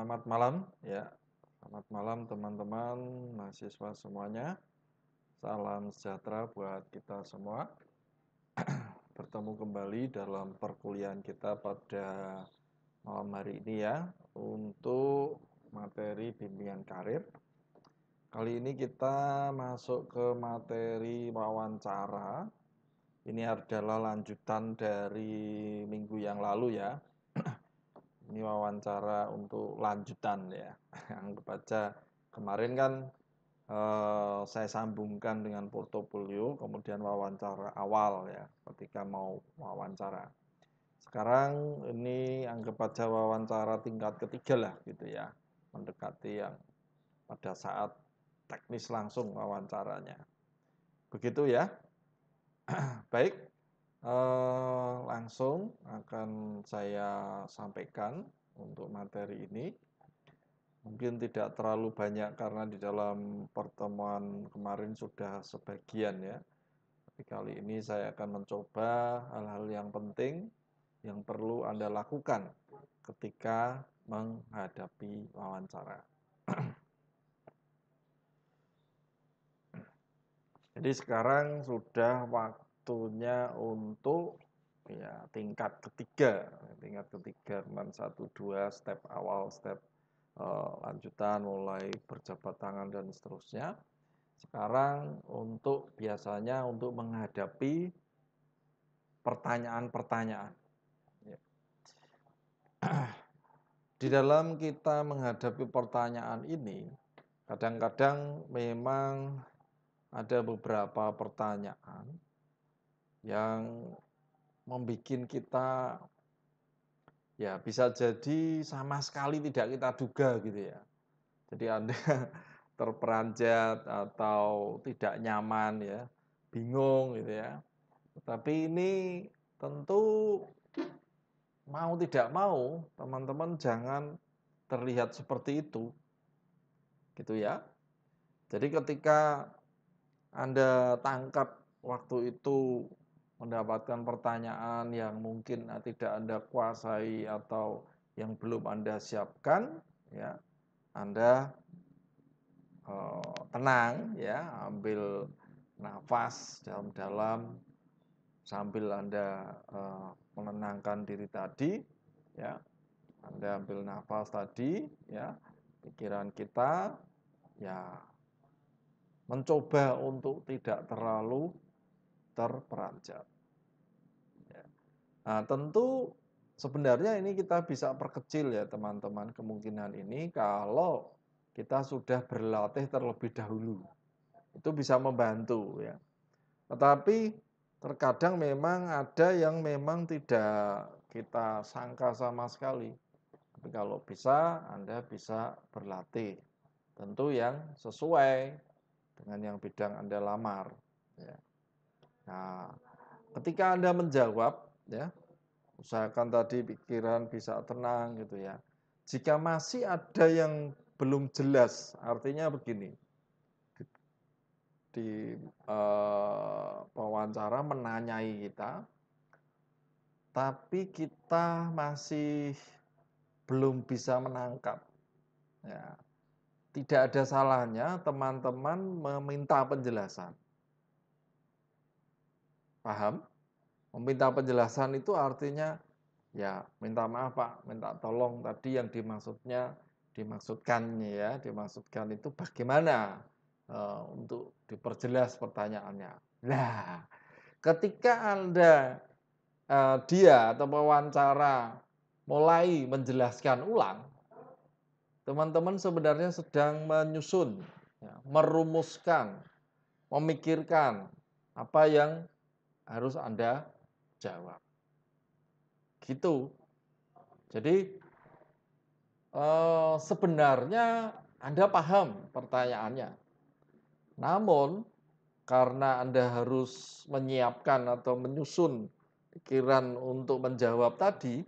Selamat malam ya. Selamat malam teman-teman mahasiswa semuanya. Salam sejahtera buat kita semua. Bertemu kembali dalam perkuliahan kita pada malam hari ini ya untuk materi bimbingan karir. Kali ini kita masuk ke materi wawancara. Ini adalah lanjutan dari minggu yang lalu ya. Ini wawancara untuk lanjutan ya. Anggap aja kemarin kan saya sambungkan dengan portofolio, kemudian wawancara awal ya, ketika mau wawancara. Sekarang ini anggap aja wawancara tingkat ketiga lah gitu ya, mendekati yang pada saat teknis langsung wawancaranya. Begitu ya. Baik, langsung akan saya sampaikan untuk materi ini. Mungkin tidak terlalu banyak karena di dalam pertemuan kemarin sudah sebagian ya. Tapi kali ini saya akan mencoba hal-hal yang penting yang perlu Anda lakukan ketika menghadapi wawancara. Jadi sekarang sudah waktunya untuk ya tingkat ketiga teman 1 2 step awal, step lanjutan mulai berjabat tangan dan seterusnya. Sekarang untuk biasanya untuk menghadapi pertanyaan-pertanyaan. Ya. Di dalam kita menghadapi pertanyaan ini, kadang-kadang memang ada beberapa pertanyaan yang membuat kita ya bisa jadi sama sekali tidak kita duga gitu ya. Jadi Anda terperanjat atau tidak nyaman ya, bingung gitu ya. Tapi ini tentu mau tidak mau teman-teman jangan terlihat seperti itu. Gitu ya. Jadi ketika Anda tangkap waktu itu mendapatkan pertanyaan yang mungkin tidak Anda kuasai atau yang belum Anda siapkan ya, Anda tenang ya, ambil nafas dalam-dalam sambil Anda menenangkan diri tadi ya. Anda ambil nafas tadi ya, pikiran kita ya mencoba untuk tidak terlalu terperanjat. Ya. Nah, tentu sebenarnya ini kita bisa perkecil ya teman-teman kemungkinan ini kalau kita sudah berlatih terlebih dahulu. Itu bisa membantu ya. Tetapi terkadang memang ada yang memang tidak kita sangka sama sekali. Tapi kalau bisa Anda bisa berlatih. Tentu yang sesuai dengan yang bidang Anda lamar. Ya. Nah, ketika Anda menjawab, ya, usahakan tadi pikiran bisa tenang gitu ya. Jika masih ada yang belum jelas, artinya begini, di wawancara menanyai kita, tapi kita masih belum bisa menangkap. Ya. Tidak ada salahnya teman-teman meminta penjelasan. Paham? Meminta penjelasan itu artinya ya minta maaf Pak, minta tolong tadi yang dimaksudkan itu bagaimana untuk diperjelas pertanyaannya. Nah, ketika Anda dia atau wawancara mulai menjelaskan ulang, teman-teman sebenarnya sedang menyusun, ya, merumuskan, memikirkan apa yang harus Anda jawab. Gitu. Jadi sebenarnya Anda paham pertanyaannya. Namun karena Anda harus menyiapkan atau menyusun pikiran untuk menjawab tadi,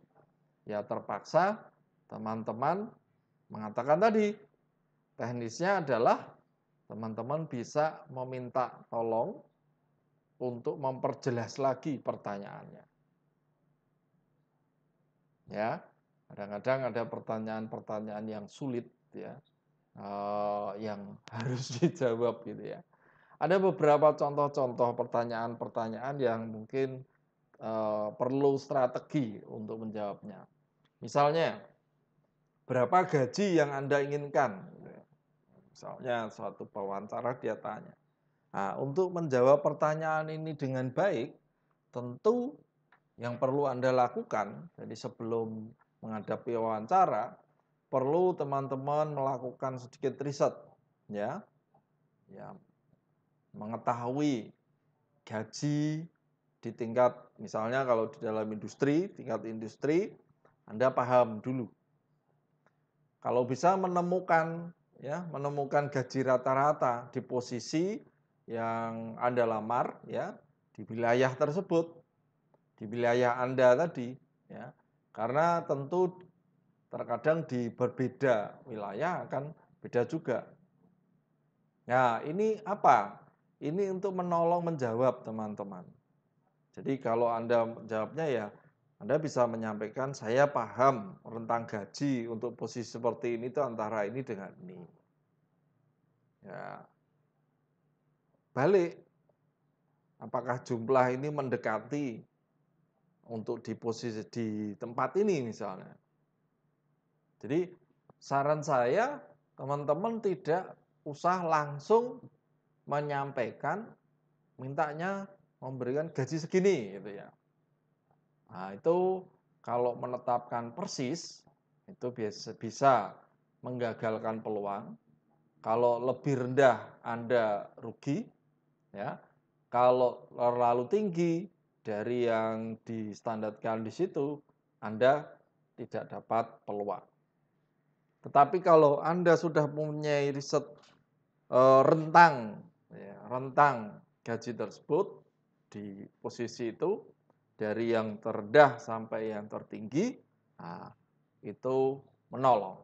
ya terpaksa teman-teman mengatakan tadi. Teknisnya adalah teman-teman bisa meminta tolong untuk memperjelas lagi pertanyaannya. Ya. Kadang-kadang ada pertanyaan-pertanyaan yang sulit ya, yang harus dijawab gitu ya. Ada beberapa contoh-contoh pertanyaan-pertanyaan yang mungkin, perlu strategi untuk menjawabnya. Misalnya, berapa gaji yang Anda inginkan? Gitu ya. Misalnya suatu pewawancara dia tanya. Nah, untuk menjawab pertanyaan ini dengan baik, tentu yang perlu Anda lakukan, jadi sebelum menghadapi wawancara, perlu teman-teman melakukan sedikit riset, ya, ya, mengetahui gaji di tingkat, misalnya kalau di dalam industri, tingkat industri, Anda paham dulu. Kalau bisa menemukan gaji rata-rata di posisi yang Anda lamar, ya, di wilayah tersebut, di wilayah Anda tadi, ya. Karena tentu terkadang di berbeda wilayah akan beda juga. Nah, ini apa? Ini untuk menolong menjawab teman-teman. Jadi kalau Anda jawabnya ya, Anda bisa menyampaikan, saya paham rentang gaji untuk posisi seperti ini itu antara ini dengan ini. Ya, balik. Apakah jumlah ini mendekati untuk di posisi di tempat ini misalnya. Jadi saran saya teman-teman tidak usah langsung menyampaikan mintanya memberikan gaji segini gitu ya. Nah, itu kalau menetapkan persis itu bisa menggagalkan peluang. Kalau lebih rendah Anda rugi ya. Kalau terlalu tinggi dari yang distandarkan di situ, Anda tidak dapat peluang. Tetapi kalau Anda sudah mempunyai riset rentang ya, rentang gaji tersebut di posisi itu dari yang terendah sampai yang tertinggi, nah, itu menolong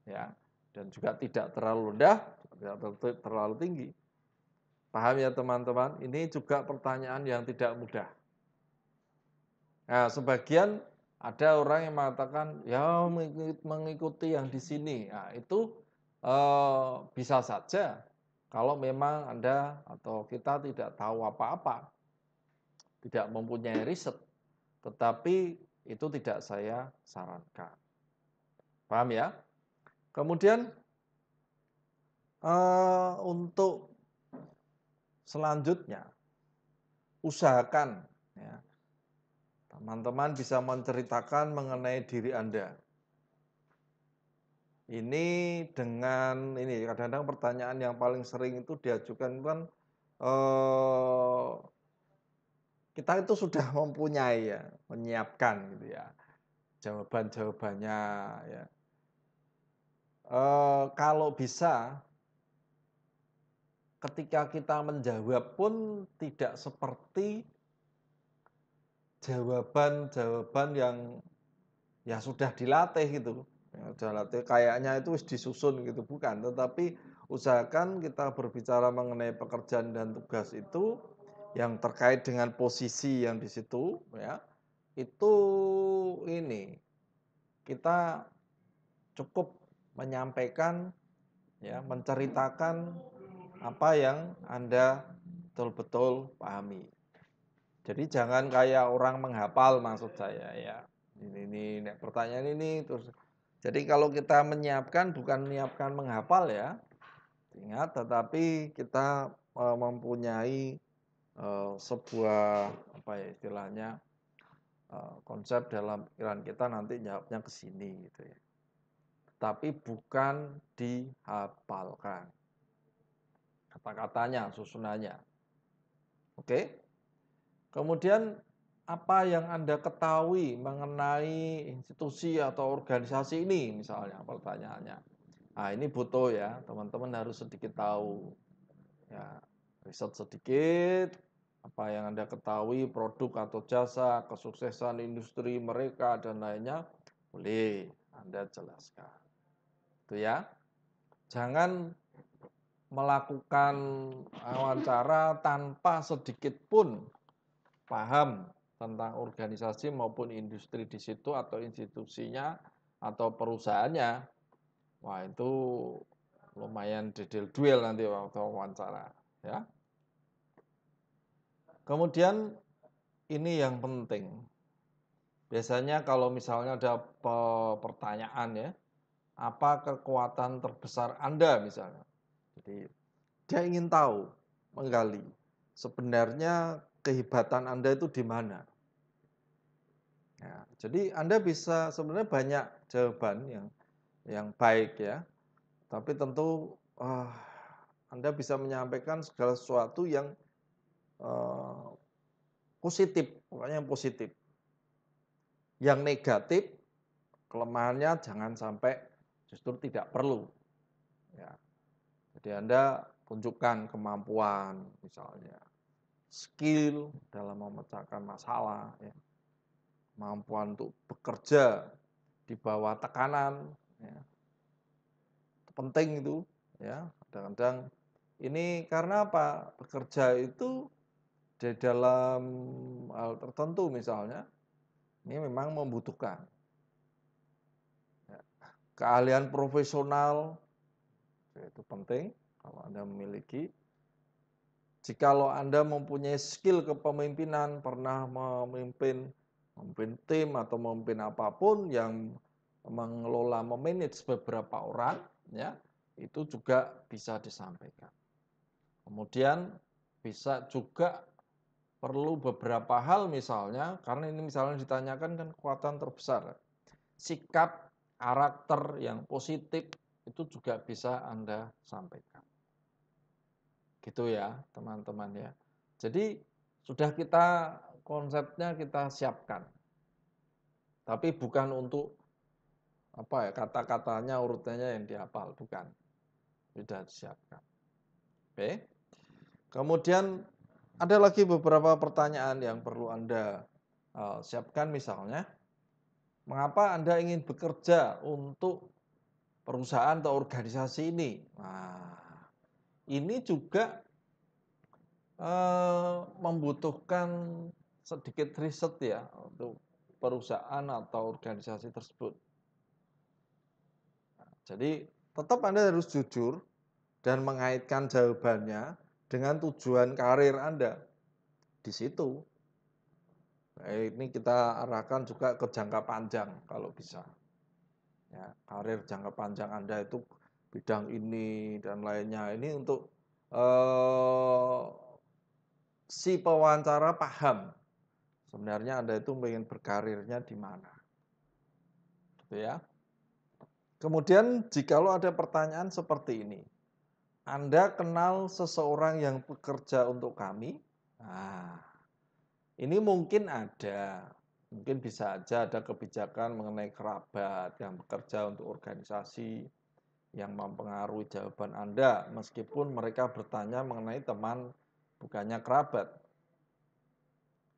ya, dan juga tidak terlalu rendah, tidak terlalu tinggi. Paham ya teman-teman? Ini juga pertanyaan yang tidak mudah. Nah, sebagian ada orang yang mengatakan, ya mengikuti yang di sini. Nah, itu bisa saja kalau memang Anda atau kita tidak tahu apa-apa, tidak mempunyai riset, tetapi itu tidak saya sarankan. Paham ya? Kemudian untuk selanjutnya, usahakan ya, teman-teman bisa menceritakan mengenai diri Anda. Ini dengan ini kadang-kadang pertanyaan yang paling sering itu diajukan kan eh, kita itu sudah mempunyai ya, menyiapkan gitu ya, jawaban-jawabannya ya. Kalau bisa ketika kita menjawab pun tidak seperti jawaban-jawaban yang ya sudah dilatih gitu. Ya, sudah latih kayaknya itu disusun gitu bukan, tetapi usahakan kita berbicara mengenai pekerjaan dan tugas itu yang terkait dengan posisi yang di situ ya. Itu ini kita cukup menyampaikan ya, menceritakan apa yang Anda betul-betul pahami. Jadi jangan kayak orang menghafal maksud saya ya. Ini pertanyaan ini terus. Jadi kalau kita menyiapkan bukan menyiapkan menghafal ya. Ingat tetapi kita mempunyai sebuah apa ya istilahnya konsep dalam pikiran kita nanti jawabnya ke sini gitu ya. Tapi bukan dihafalkan. Kata-katanya, susunannya. Oke? Kemudian apa yang Anda ketahui mengenai institusi atau organisasi ini misalnya pertanyaannya. Nah, ini butuh ya, teman-teman harus sedikit tahu. Ya, riset sedikit apa yang Anda ketahui produk atau jasa, kesuksesan industri mereka dan lainnya boleh Anda jelaskan. Itu ya. Jangan melakukan wawancara tanpa sedikit pun paham tentang organisasi maupun industri di situ atau institusinya atau perusahaannya, wah itu lumayan dedel-duel nanti waktu wawancara, ya. Kemudian ini yang penting. Biasanya kalau misalnya ada pertanyaan ya, apa kekuatan terbesar Anda misalnya. Jadi dia ingin tahu, menggali sebenarnya kehebatan Anda itu di mana. Ya, jadi Anda bisa sebenarnya banyak jawaban yang baik ya, tapi tentu Anda bisa menyampaikan segala sesuatu yang positif, pokoknya yang positif. Yang negatif, kelemahannya jangan sampai justru tidak perlu. Ya. Jadi Anda tunjukkan kemampuan, misalnya skill dalam memecahkan masalah, ya. Kemampuan untuk bekerja di bawah tekanan, ya. Penting itu, ya. Kadang-kadang ini karena apa? Bekerja itu di dalam hal tertentu misalnya, ini memang membutuhkan ya, keahlian profesional, itu penting kalau Anda memiliki. Jikalau Anda mempunyai skill kepemimpinan, pernah memimpin tim atau memimpin apapun yang mengelola, memanage beberapa orang, ya, itu juga bisa disampaikan. Kemudian bisa juga perlu beberapa hal misalnya, karena ini misalnya ditanyakan kan kekuatan terbesar. Sikap, karakter yang positif itu juga bisa Anda sampaikan. Gitu ya, teman-teman ya. Jadi sudah konsepnya kita siapkan. Tapi bukan untuk apa ya, kata-katanya urutannya yang dihafal, bukan. Sudah disiapkan. Oke. Kemudian ada lagi beberapa pertanyaan yang perlu Anda siapkan, misalnya, mengapa Anda ingin bekerja untuk perusahaan atau organisasi ini? Nah, ini juga membutuhkan sedikit riset ya untuk perusahaan atau organisasi tersebut. Jadi tetap Anda harus jujur dan mengaitkan jawabannya dengan tujuan karir Anda di situ. Ini kita arahkan juga ke jangka panjang kalau bisa. Ya, karir jangka panjang Anda itu bidang ini dan lainnya. Ini untuk si pewawancara paham sebenarnya Anda itu ingin berkarirnya di mana. Gitu ya. Kemudian jikalau ada pertanyaan seperti ini, Anda kenal seseorang yang bekerja untuk kami? Nah, ini mungkin bisa aja ada kebijakan mengenai kerabat yang bekerja untuk organisasi yang mempengaruhi jawaban Anda, meskipun mereka bertanya mengenai teman bukannya kerabat.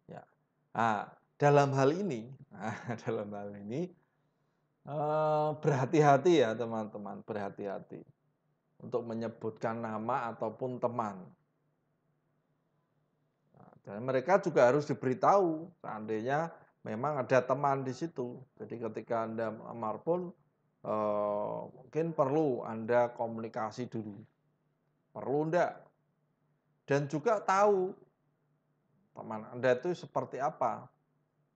Ya. Nah, dalam hal ini berhati-hati ya teman-teman, berhati-hati untuk menyebutkan nama ataupun teman. Nah, dan mereka juga harus diberitahu seandainya memang ada teman di situ. Jadi ketika Anda melamar pun mungkin perlu Anda komunikasi dulu. Perlu enggak? Dan juga tahu teman Anda itu seperti apa.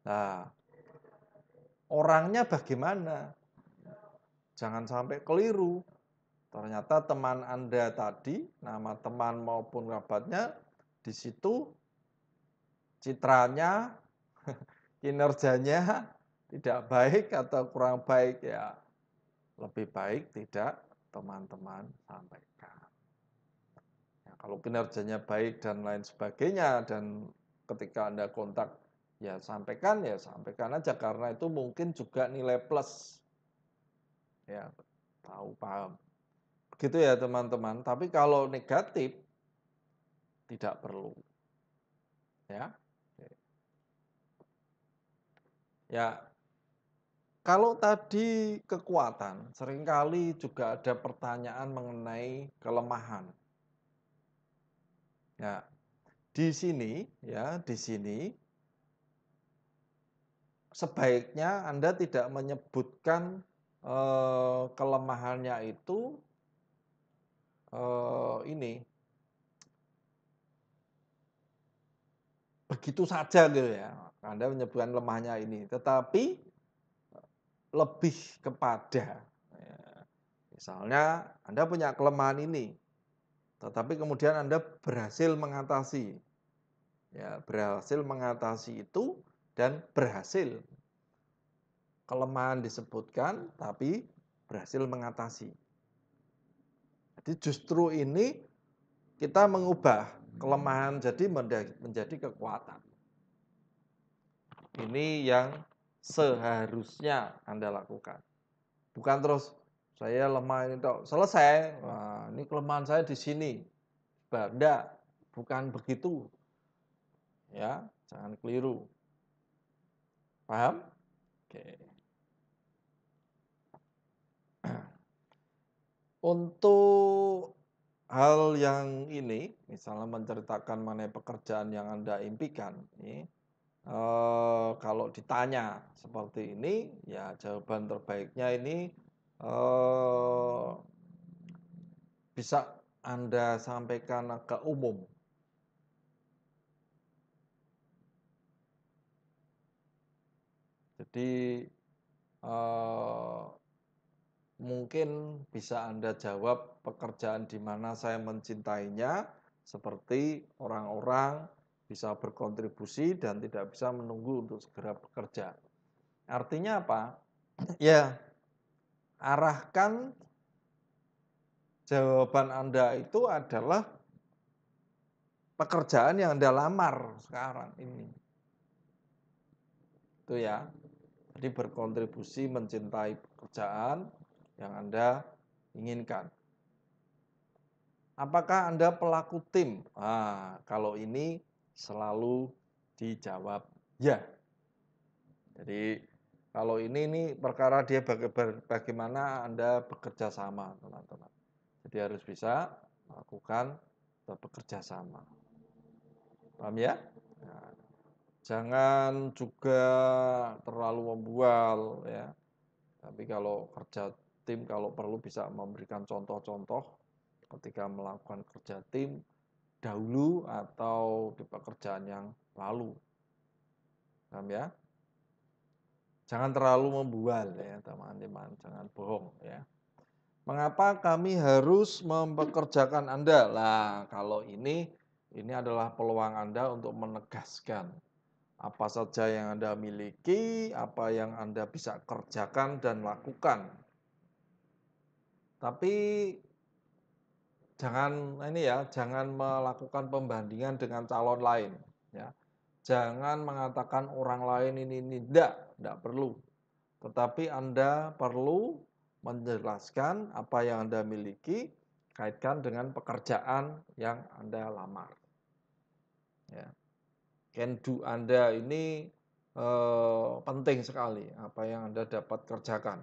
Nah, orangnya bagaimana? Jangan sampai keliru. Ternyata teman Anda tadi, nama teman maupun kerabatnya, di situ citranya, kinerjanya tidak baik atau kurang baik, ya lebih baik tidak teman-teman sampaikan. Ya, kalau kinerjanya baik dan lain sebagainya, dan ketika Anda kontak, ya sampaikan aja, karena itu mungkin juga nilai plus. Ya, tahu, paham. Begitu ya teman-teman. Tapi kalau negatif, tidak perlu. Ya. Ya, kalau tadi kekuatan, seringkali juga ada pertanyaan mengenai kelemahan. Ya, di sini sebaiknya Anda tidak menyebutkan kelemahannya itu ini begitu saja gitu ya. Anda menyebutkan lemahnya ini, tetapi lebih kepada ya, misalnya Anda punya kelemahan ini, tetapi kemudian Anda berhasil mengatasi. Ya, berhasil mengatasi itu dan berhasil. Kelemahan disebutkan tapi berhasil mengatasi. Jadi justru ini kita mengubah kelemahan jadi menjadi kekuatan. Ini yang seharusnya Anda lakukan. Bukan terus saya lemah ini tok, selesai. Wah, ini kelemahan saya di sini. Enggak, bukan begitu. Ya, jangan keliru. Paham? Oke. Untuk hal yang ini, misalnya menceritakan mengenai pekerjaan yang Anda impikan, ini, kalau ditanya seperti ini, ya jawaban terbaiknya ini bisa Anda sampaikan ke umum. Jadi mungkin bisa Anda jawab pekerjaan di mana saya mencintainya, seperti orang-orang bisa berkontribusi dan tidak bisa menunggu untuk segera bekerja. Artinya apa? Ya, arahkan jawaban Anda itu adalah pekerjaan yang Anda lamar sekarang ini. Itu ya. Jadi berkontribusi mencintai pekerjaan yang Anda inginkan. Apakah Anda pelaku tim? Kalau ini selalu dijawab ya. Jadi kalau ini perkara dia bagaimana Anda bekerja sama, teman-teman. Jadi harus bisa melakukan bekerja sama. Paham ya? Nah, jangan juga terlalu membual ya. Tapi kalau kerja tim, kalau perlu bisa memberikan contoh-contoh ketika melakukan kerja tim dahulu atau di pekerjaan yang lalu. Paham ya? Jangan terlalu membual ya teman-teman, jangan bohong ya. Mengapa kami harus mempekerjakan Anda? Lah, kalau ini adalah peluang Anda untuk menegaskan apa saja yang Anda miliki, apa yang Anda bisa kerjakan dan lakukan. Tapi jangan melakukan pembandingan dengan calon lain ya. Jangan mengatakan orang lain ini tidak perlu. Tetapi Anda perlu menjelaskan apa yang Anda miliki, kaitkan dengan pekerjaan yang Anda lamar. Ya. Can do Anda ini penting sekali, apa yang Anda dapat kerjakan.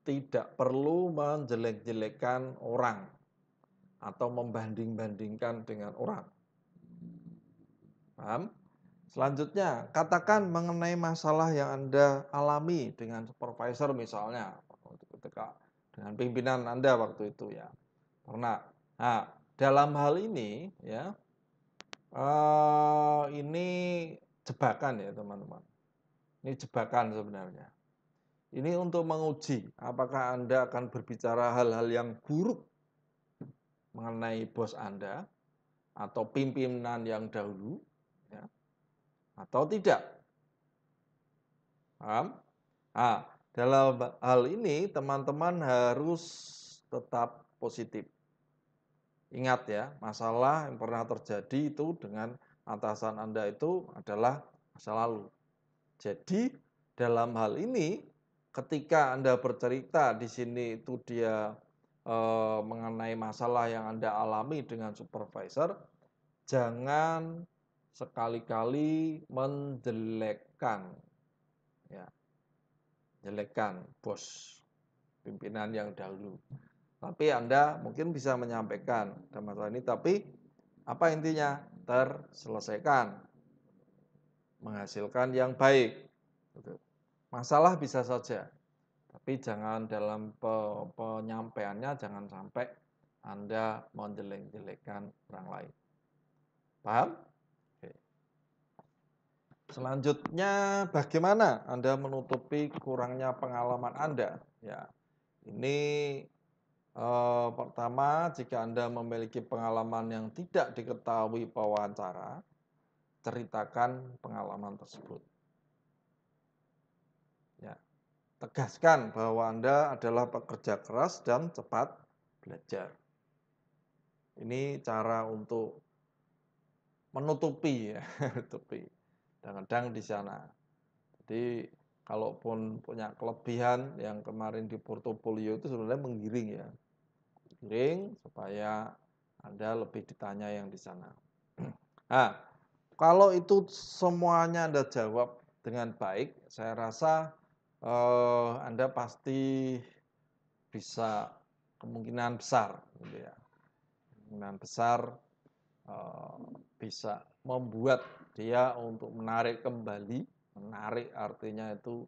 Tidak perlu menjelek-jelekan orang atau membanding-bandingkan dengan orang. Paham? Selanjutnya, katakan mengenai masalah yang Anda alami dengan supervisor misalnya, ketika dengan pimpinan Anda waktu itu ya. Pernah. Nah, dalam hal ini ya, ini jebakan ya teman-teman. Ini jebakan sebenarnya. Ini untuk menguji apakah Anda akan berbicara hal-hal yang buruk mengenai bos Anda atau pimpinan yang dahulu ya, atau tidak. Paham? Nah, dalam hal ini teman-teman harus tetap positif. Ingat ya, masalah yang pernah terjadi itu dengan atasan Anda itu adalah masa lalu. Jadi dalam hal ini ketika Anda bercerita di sini itu dia mengenai masalah yang Anda alami dengan supervisor, jangan sekali-kali menjelekkan ya. Jelekkan bos pimpinan yang dahulu. Tapi Anda mungkin bisa menyampaikan ada masalah ini, tapi apa intinya? Terselesaikan. menghasilkan yang baik. Gitu. Masalah bisa saja, tapi jangan dalam penyampaiannya jangan sampai Anda menjelek-jelekkan orang lain. Paham? Oke. Selanjutnya, bagaimana Anda menutupi kurangnya pengalaman Anda? Ya, ini pertama, jika Anda memiliki pengalaman yang tidak diketahui pewawancara, ceritakan pengalaman tersebut. Ya, tegaskan bahwa Anda adalah pekerja keras dan cepat belajar. Ini cara untuk menutupi ya, menutupi. Kadang-kadang di sana. Jadi kalaupun punya kelebihan yang kemarin di portofolio itu sebenarnya menggiring ya. Giring supaya Anda lebih ditanya yang di sana. Nah, kalau itu semuanya Anda jawab dengan baik, saya rasa Anda pasti bisa kemungkinan besar, gitu ya. Kemungkinan besar bisa membuat dia untuk menarik kembali, menarik artinya itu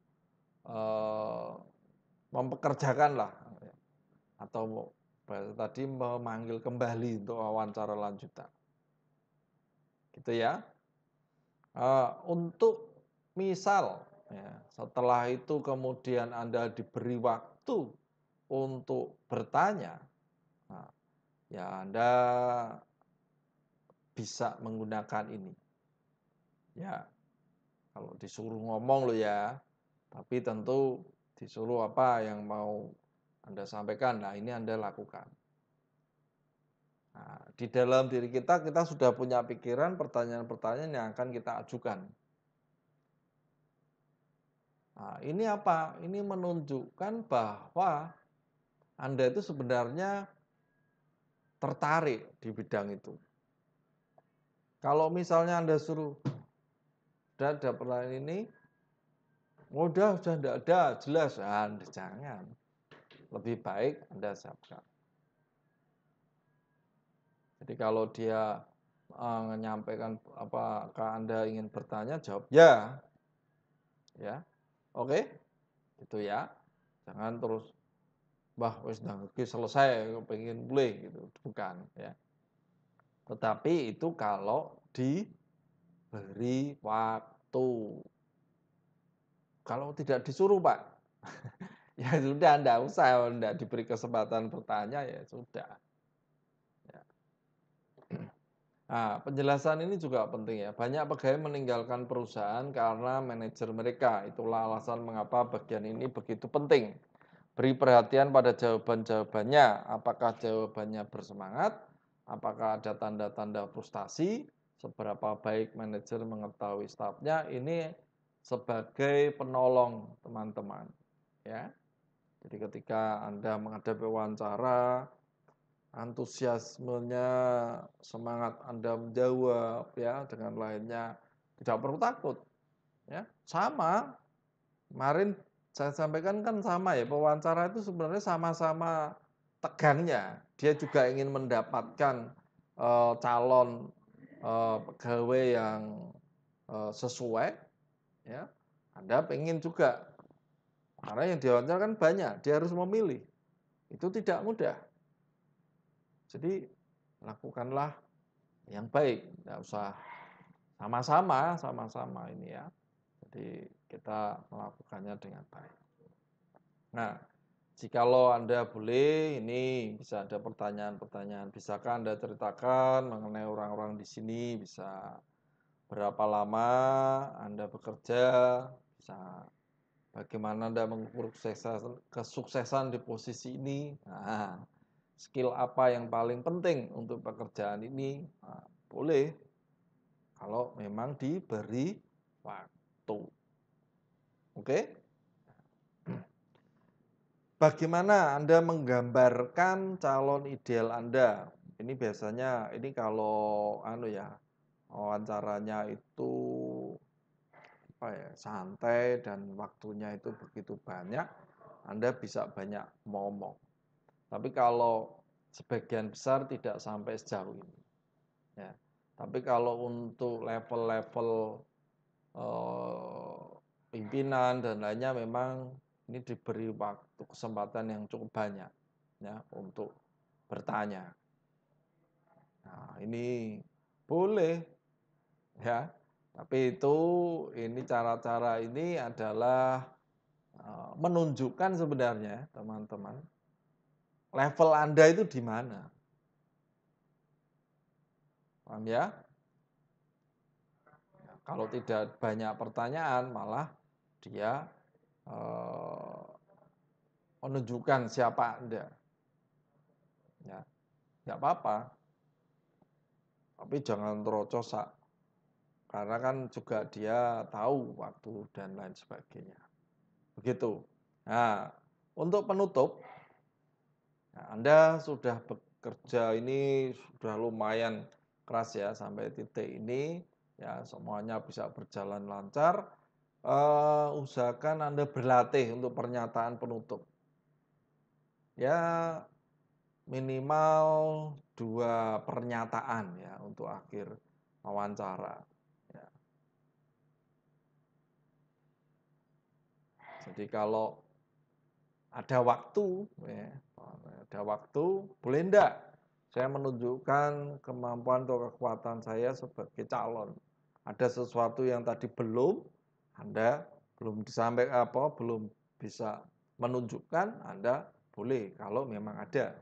mempekerjakan lah, atau tadi memanggil kembali untuk wawancara lanjutan. Gitu ya. Untuk misal ya, setelah itu kemudian Anda diberi waktu untuk bertanya, nah, ya Anda bisa menggunakan ini. Ya, kalau disuruh ngomong loh ya, tapi tentu disuruh apa yang mau Anda sampaikan, nah ini Anda lakukan. Nah, di dalam diri kita sudah punya pikiran pertanyaan-pertanyaan yang akan kita ajukan. Nah, ini apa? Ini menunjukkan bahwa Anda itu sebenarnya tertarik di bidang itu. Kalau misalnya Anda suruh, udah ada pertanyaan ini, udah enggak ada, jelas. Anda jangan. Lebih baik Anda siapkan. Jadi kalau dia menyampaikan apakah Anda ingin bertanya, jawab ya. Ya. Oke? Gitu ya. Jangan terus wis selesai pengen mulai gitu, bukan ya. Tetapi itu kalau diberi waktu. Kalau tidak disuruh, Pak, ya sudah enggak usah, enggak diberi kesempatan bertanya ya sudah. Ya. Nah, penjelasan ini juga penting ya. Banyak pegawai meninggalkan perusahaan karena manajer mereka. Itulah alasan mengapa bagian ini begitu penting. Beri perhatian pada jawaban-jawabannya. Apakah jawabannya bersemangat? Apakah ada tanda-tanda frustasi? Seberapa baik manajer mengetahui stafnya? Ini sebagai penolong teman-teman. Ya. Jadi ketika Anda menghadapi wawancara, antusiasmenya, semangat Anda menjawab ya dengan lainnya, tidak perlu takut. Ya, sama. Kemarin saya sampaikan kan sama ya, pewawancara itu sebenarnya sama-sama tegangnya. Dia juga ingin mendapatkan calon pegawai yang sesuai, ya. Anda pengen juga, karena yang diwawancara kan banyak, dia harus memilih. Itu tidak mudah. Jadi lakukanlah yang baik, tidak usah sama-sama ini ya. Jadi kita melakukannya dengan baik. Nah, jikalau Anda boleh, ini bisa ada pertanyaan-pertanyaan. Bisakah Anda ceritakan mengenai orang-orang di sini? Bisa berapa lama Anda bekerja? Bisa bagaimana Anda mengukur kesuksesan di posisi ini? Nah, skill apa yang paling penting untuk pekerjaan ini? Nah, boleh, kalau memang diberi waktu. Oke? Bagaimana Anda menggambarkan calon ideal Anda? Ini biasanya kalau wawancaranya itu santai dan waktunya itu begitu banyak, Anda bisa banyak ngomong. Tapi kalau sebagian besar tidak sampai sejauh ini. Ya. Tapi kalau untuk level-level eh, pimpinan dan lainnya memang ini diberi waktu kesempatan yang cukup banyak ya untuk bertanya. Nah, ini boleh ya. Tapi ini cara-cara ini adalah menunjukkan sebenarnya teman-teman level Anda itu di mana. Paham ya? Kalau tidak banyak pertanyaan malah dia eh, menunjukkan siapa Anda. Ya, nggak apa-apa. Tapi jangan terocosak. Karena kan juga dia tahu waktu dan lain sebagainya. Begitu. Nah, untuk penutup, Anda sudah bekerja ini sudah lumayan keras ya sampai titik ini, ya semuanya bisa berjalan lancar. Usahakan Anda berlatih untuk pernyataan penutup. Ya minimal 2 pernyataan ya untuk akhir wawancara. Ya. Jadi kalau ada waktu, ya, boleh enggak saya menunjukkan kemampuan atau kekuatan saya sebagai calon. Ada sesuatu yang tadi Anda belum belum bisa menunjukkan, Anda boleh kalau memang ada.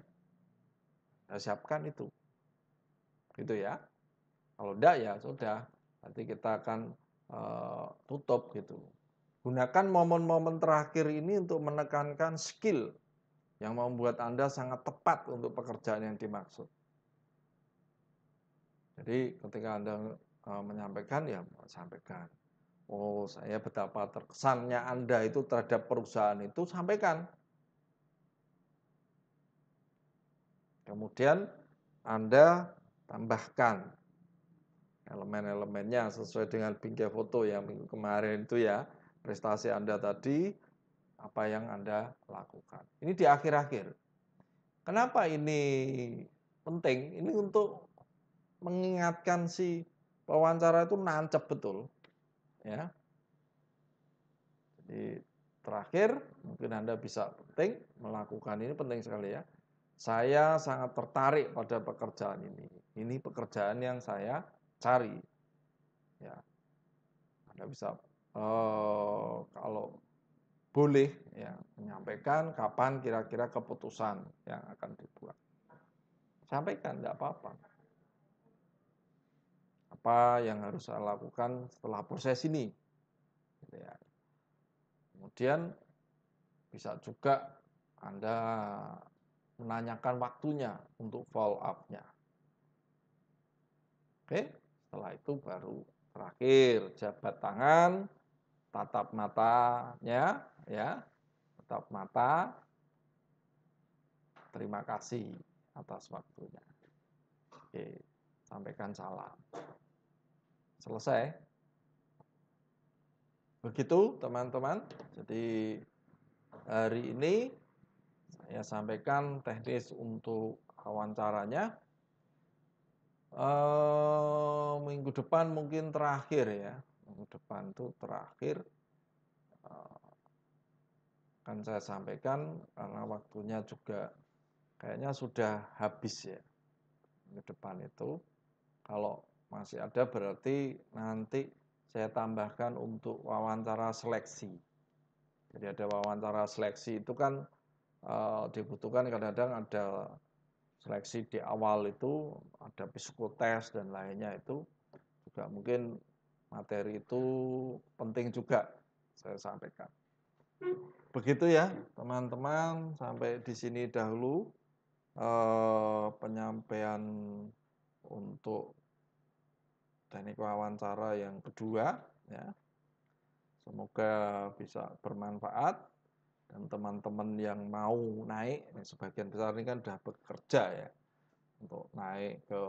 Siapkan itu. Gitu ya. Kalau enggak ya sudah, nanti kita akan tutup gitu. Gunakan momen-momen terakhir ini untuk menekankan skill yang membuat Anda sangat tepat untuk pekerjaan yang dimaksud. Jadi ketika Anda menyampaikan, ya sampaikan. Oh, saya betapa terkesannya Anda itu terhadap perusahaan itu, sampaikan. Kemudian Anda tambahkan elemen-elemennya sesuai dengan bingkai foto yang minggu kemarin itu ya, prestasi Anda tadi, apa yang Anda lakukan. Ini di akhir-akhir. Kenapa ini penting? Ini untuk mengingatkan si pewawancara itu nancep betul, ya. Jadi terakhir, mungkin Anda bisa melakukan ini penting sekali ya. Saya sangat tertarik pada pekerjaan ini. Ini pekerjaan yang saya cari. Ya, Anda bisa kalau boleh ya menyampaikan kapan kira-kira keputusan yang akan dibuat. Sampaikan, tidak apa-apa. Apa yang harus saya lakukan setelah proses ini. Ya. Kemudian bisa juga Anda menanyakan waktunya untuk follow up-nya. Oke, setelah itu baru terakhir jabat tangan, tatap matanya, ya, tatap mata. Terima kasih atas waktunya. Oke, sampaikan salam. Selesai. Begitu teman-teman. Jadi hari ini saya sampaikan teknis untuk wawancaranya. Minggu depan mungkin terakhir ya. Minggu depan itu terakhir akan saya sampaikan karena waktunya juga kayaknya sudah habis ya. Minggu depan itu. Kalau masih ada berarti nanti saya tambahkan untuk wawancara seleksi. Jadi ada wawancara seleksi itu kan dibutuhkan kadang-kadang ada seleksi di awal itu, ada psikotes dan lainnya itu juga mungkin materi itu penting juga saya sampaikan. Begitu ya teman-teman, sampai di sini dahulu penyampaian untuk teknik wawancara yang kedua ya. Semoga bisa bermanfaat dan teman-teman yang mau naik, sebagian besar ini kan sudah bekerja ya, untuk naik ke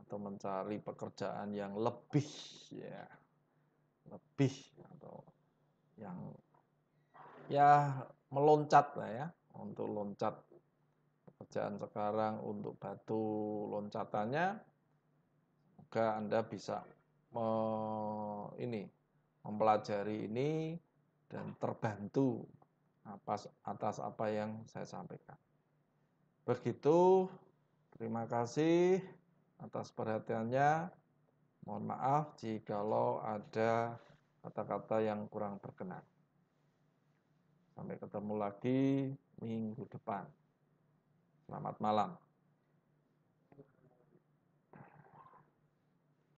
atau mencari pekerjaan yang lebih ya, lebih atau yang ya meloncat lah ya, untuk loncat pekerjaan sekarang untuk batu loncatannya. Semoga Anda bisa ini mempelajari ini dan terbantu atas apa yang saya sampaikan. Begitu, terima kasih atas perhatiannya. Mohon maaf jikalau ada kata-kata yang kurang berkenan. Sampai ketemu lagi minggu depan. Selamat malam.